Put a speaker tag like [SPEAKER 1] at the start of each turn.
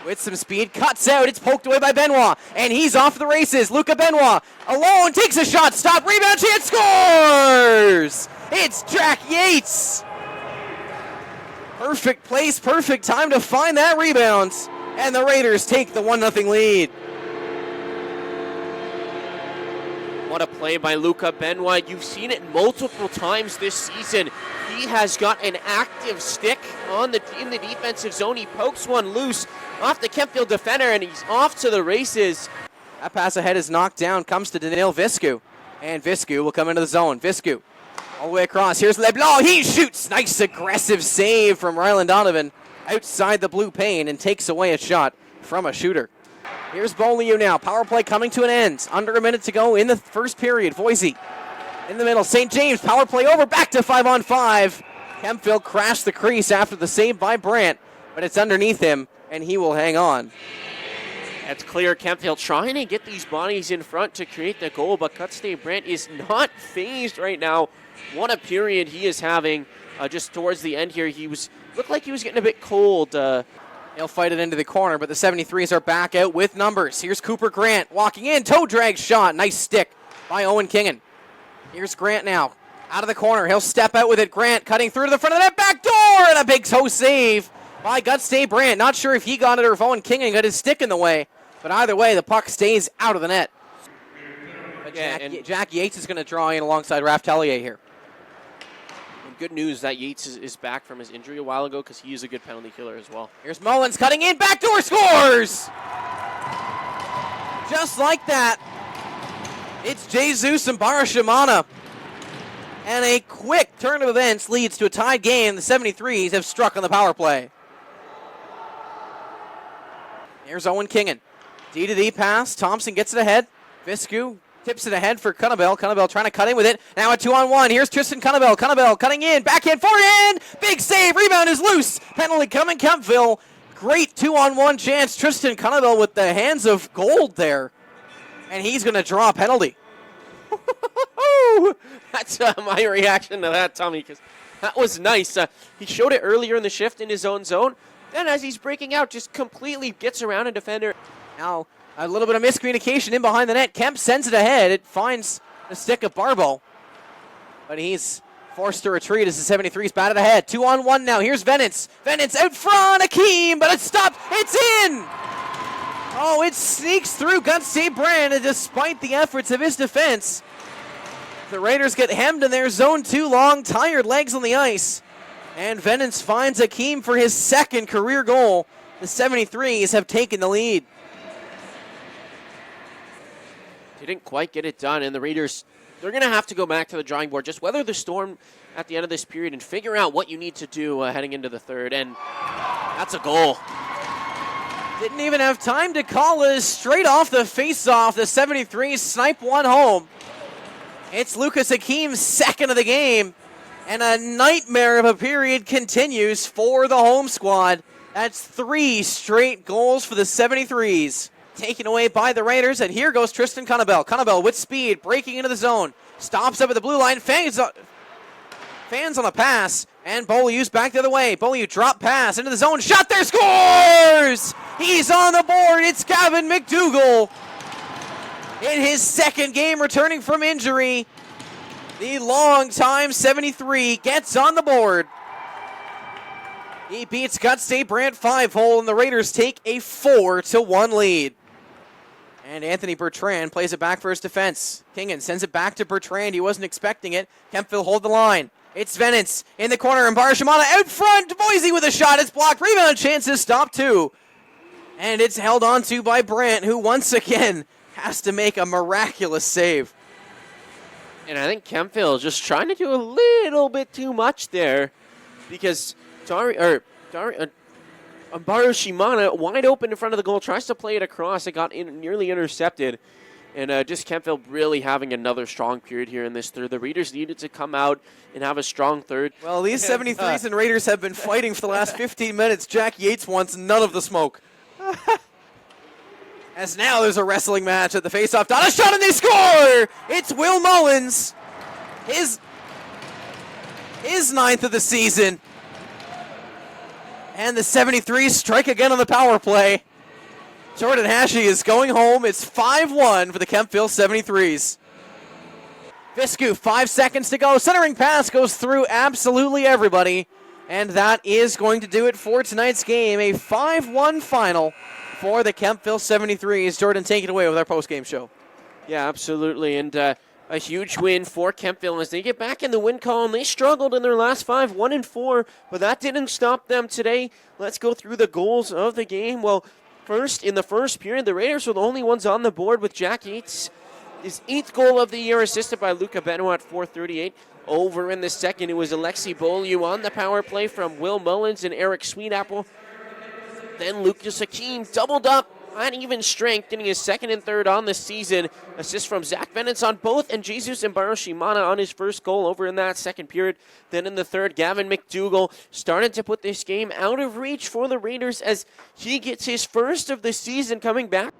[SPEAKER 1] with some speed, cuts out, it's poked away by Benoit, and he's off the races. Luca Benoit alone takes a shot, stop, rebound chance, scores! It's Jack Yates! Perfect place, perfect time to find that rebound, and the Raiders take the 1-0 lead.
[SPEAKER 2] What a play by Luca Benoit. You've seen it multiple times this season. He has got an active stick in the defensive zone. He pokes one loose off the Kempfield defender, and he's off to the races.
[SPEAKER 1] That pass ahead is knocked down, comes to Daniil Viscu. And Viscu will come into the zone. Viscu all the way across. Here's LeBlanc. He shoots. Nice aggressive save from Ryland Donovan outside the blue pane and takes away a shot from a shooter. Here's Beaulieu now. Power play coming to an end. Under a minute to go in the first period. Voisey in the middle. St. James, power play over. Back to 5-on-5. Kempfield crashed the crease after the save by Brandt, but it's underneath him, and he will hang on.
[SPEAKER 2] It's clear Kempfield trying to get these bodies in front to create the goal, but Cutstay Brandt is not phased right now. What a period he is having just towards the end here. Looked like he was getting a bit cold.
[SPEAKER 1] He'll fight it into the corner, but the 73s are back out with numbers. Here's Cooper Grant walking in. Toe drag shot. Nice stick by Owen Kingan. Here's Grant now. Out of the corner. He'll step out with it. Grant cutting through to the front of the net. Back door! And a big toe save by Gutstay Brandt. Not sure if he got it or if Owen Kingan got his stick in the way. But either way, the puck stays out of the net. But Jack Yates is going to draw in alongside Raph Tellier here.
[SPEAKER 2] Good news that Yates is back from his injury a while ago because he is a good penalty killer as well.
[SPEAKER 1] Here's Mullins cutting in, backdoor scores! Just like that. It's Jesus and Barashimana. And a quick turn of events leads to a tied game. The 73s have struck on the power play. Here's Owen Kingan. D-to-D pass. Thompson gets it ahead. Viscu tips it ahead for Cunnabell. Cunnabell trying to cut in with it. Now a 2-on-1. Here's Tristan Cunnabell. Cunnabell cutting in. Backhand, forehand. Big save. Rebound is loose. Penalty coming Kempville. Great 2-on-1 chance. Tristan Cunnabell with the hands of gold there. And he's going to draw a penalty.
[SPEAKER 2] That's my reaction to that, Tommy, because that was nice. He showed it earlier in the shift in his own zone. Then as he's breaking out, just completely gets around a defender.
[SPEAKER 1] Now a little bit of miscommunication in behind the net. Kemp sends it ahead. It finds the stick of Barbo. But he's forced to retreat as the 73's batted ahead. 2-on-1 now. Here's Venance. Venance out front. Akeem, but it's stopped. It's in! Oh, it sneaks through Gutstay Brandt, and despite the efforts of his defense, the Raiders get hemmed in their zone too long. Tired legs on the ice. And Venance finds Akeem for his second career goal. The 73s have taken the lead.
[SPEAKER 2] Didn't quite get it done, and the Raiders, they're going to have to go back to the drawing board, just weather the storm at the end of this period and figure out what you need to do heading into the third, and that's a goal.
[SPEAKER 1] Didn't even have time to call it. Straight off the face-off, the 73s snipe one home. It's Lucas Akeem's second of the game, and a nightmare of a period continues for the home squad. That's 3 straight goals for the 73s. Taken away by the Raiders, and here goes Tristan Cunnabell. Cunnabell with speed, breaking into the zone. Stops up at the blue line, fans on a pass, and Beaulieu's back the other way. Beaulieu drop pass into the zone, shot there, scores! He's on the board, it's Gavin McDougall. In his second game returning from injury, the long-time 73 gets on the board. He beats Gutstay Brandt 5-hole, and the Raiders take a 4-1 lead. And Anthony Bertrand plays it back for his defense. Kingan sends it back to Bertrand. He wasn't expecting it. Kempville hold the line. It's Venance in the corner, and Barashimana out front. Boise with a shot. It's blocked. Rebound chances stop too. And it's held on to by Brandt, who once again has to make a miraculous save.
[SPEAKER 2] And I think Kempville is just trying to do a little bit too much there, because Barashimana wide open in front of the goal, tries to play it across. It got nearly intercepted. And just Kempville really having another strong period here in this third. The Raiders needed to come out and have a strong third.
[SPEAKER 1] Well, these 73s and Raiders have been fighting for the last 15 minutes. Jack Yates wants none of the smoke. As now there's a wrestling match at the faceoff dot. A shot and they score! It's Will Mullins. His 9th of the season. And the 73s strike again on the power play. Jordan Hashey is going home. It's 5-1 for the Kempville 73s. Viscu, 5 seconds to go. Centering pass goes through absolutely everybody. And that is going to do it for tonight's game. A 5-1 final for the Kempville 73s. Jordan, take it away with our post-game show.
[SPEAKER 2] Yeah, absolutely. And a huge win for Kempville as they get back in the win column. They struggled in their last 5, 1-4, but that didn't stop them today. Let's go through the goals of the game. Well, first, in the first period, the Raiders were the only ones on the board with Jack Yates. His 8th goal of the year, assisted by Luca Benoit at 4:38. Over in the second, it was Alexi Beaulieu on the power play from Will Mullins and Eric Sweetapple. Then Lucas Hakeem doubled up on even strength, getting his 2nd and 3rd on the season. Assist from Zach Bennett on both, and Jesus Mbaroshimana on his first goal over in that second period. Then in the third, Gavin McDougall started to put this game out of reach for the Raiders as he gets his first of the season coming back